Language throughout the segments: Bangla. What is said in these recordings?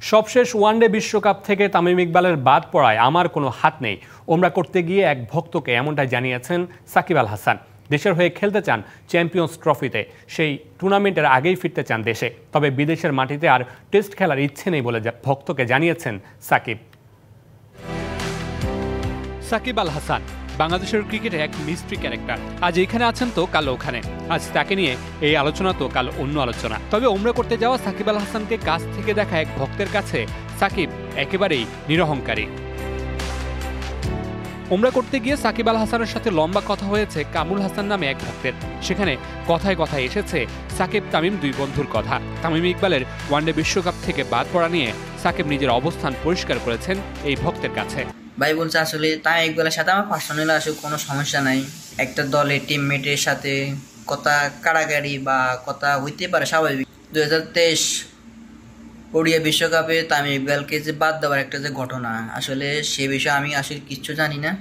সবশেষ ওয়ানডে বিশ্বকাপ থেকে তামিম ইকবালের বাদ পড়ায় আমার কোনো হাত নেই ওমরা করতে গিয়ে এক ভক্তকে এমনটাই জানিয়েছেন সাকিব আল হাসান। দেশের হয়ে খেলতে চান চ্যাম্পিয়ন্স ট্রফিতে, সেই টুর্নামেন্টের আগেই ফিরতে চান দেশে। তবে বিদেশের মাটিতে আর টেস্ট খেলার ইচ্ছে নেই বলে ভক্তকে জানিয়েছেন সাকিব আল হাসান। বাংলাদেশের ক্রিকেটে এক মিস্ট্রি ক্যারেক্টার। আজ এখানে আছেন তো কাল ওখানে, আজ তাকে নিয়ে এই আলোচনা তো কাল অন্য আলোচনা। তবে ওমরা করতে যাওয়া সাকিব আল হাসানকে কাছ থেকে দেখা এক ভক্তের কাছে সাকিব একেবারেই নিরহংকারী। ওমরা করতে গিয়ে সাকিব আল হাসানের সাথে লম্বা কথা হয়েছে কামরুল হাসান নামে এক ভক্তের। সেখানে কথায় কথায় এসেছে সাকিব তামিম দুই বন্ধুর কথা। তামিম ইকবালের ওয়ানডে বিশ্বকাপ থেকে বাদ পড়া নিয়ে সাকিব নিজের অবস্থান পরিষ্কার করেছেন এই ভক্তের কাছে। ভাই বলছে আসলে তামিম ইকবালের সাথে আমার পার্সোনাল আসলে কোনো সমস্যা নাই। একটা দলে টিমমেটের সাথে কথা কাড়াকাড়ি বা কথা হইতে পারে স্বাভাবিক। 2023 ওডিয়া বিশ্বকাপে তামিম ইকবালকে যে বাদ দেওয়ার একটা যে ঘটনা, আসলে সে বিষয়ে আমি আসলে কিচ্ছু জানি না।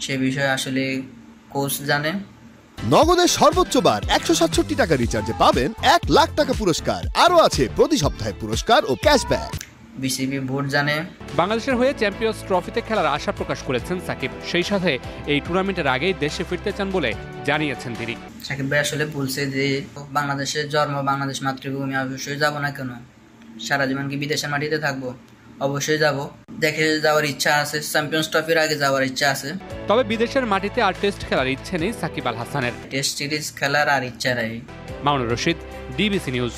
সে বিষয়ে আসলে কোচ জানে। নগদের সর্বোচ্চ বার 167 টাকা রিচার্জে পাবেন 1 লাখ টাকা পুরস্কার। আরও আছে প্রতি সপ্তাহে পুরস্কার ও ক্যাশব্যাক। বিসিবি বোর্ড জানে। বাংলাদেশের হয়ে চ্যাম্পিয়ন্স ট্রফিতে খেলার আশা প্রকাশ করেছেন সাকিব। সেই সাথে এই টুর্নামেন্টের আগেই দেশে ফিরতে চান বলে জানিয়েছেন তিনি। সাকিব ভাই আসলে বলছে যে বাংলাদেশের জন্ম, বাংলাদেশ মাতৃভূমি, অবশ্যই যাবো না কেন, সারা জীবন কি বিদেশের মাটিতে থাকবো? অবশ্যই যাব। দেখে যাওয়ার ইচ্ছা আছে, চ্যাম্পিয়ন্স ট্রফির আগে যাওয়ার ইচ্ছা আছে। তবে বিদেশের মাটিতে আর টেস্ট খেলার ইচ্ছে নেই সাকিব আল হাসানের। টেস্ট সিরিজ খেলার আর ইচ্ছা নেই। Mamunur Rashid, DBC news.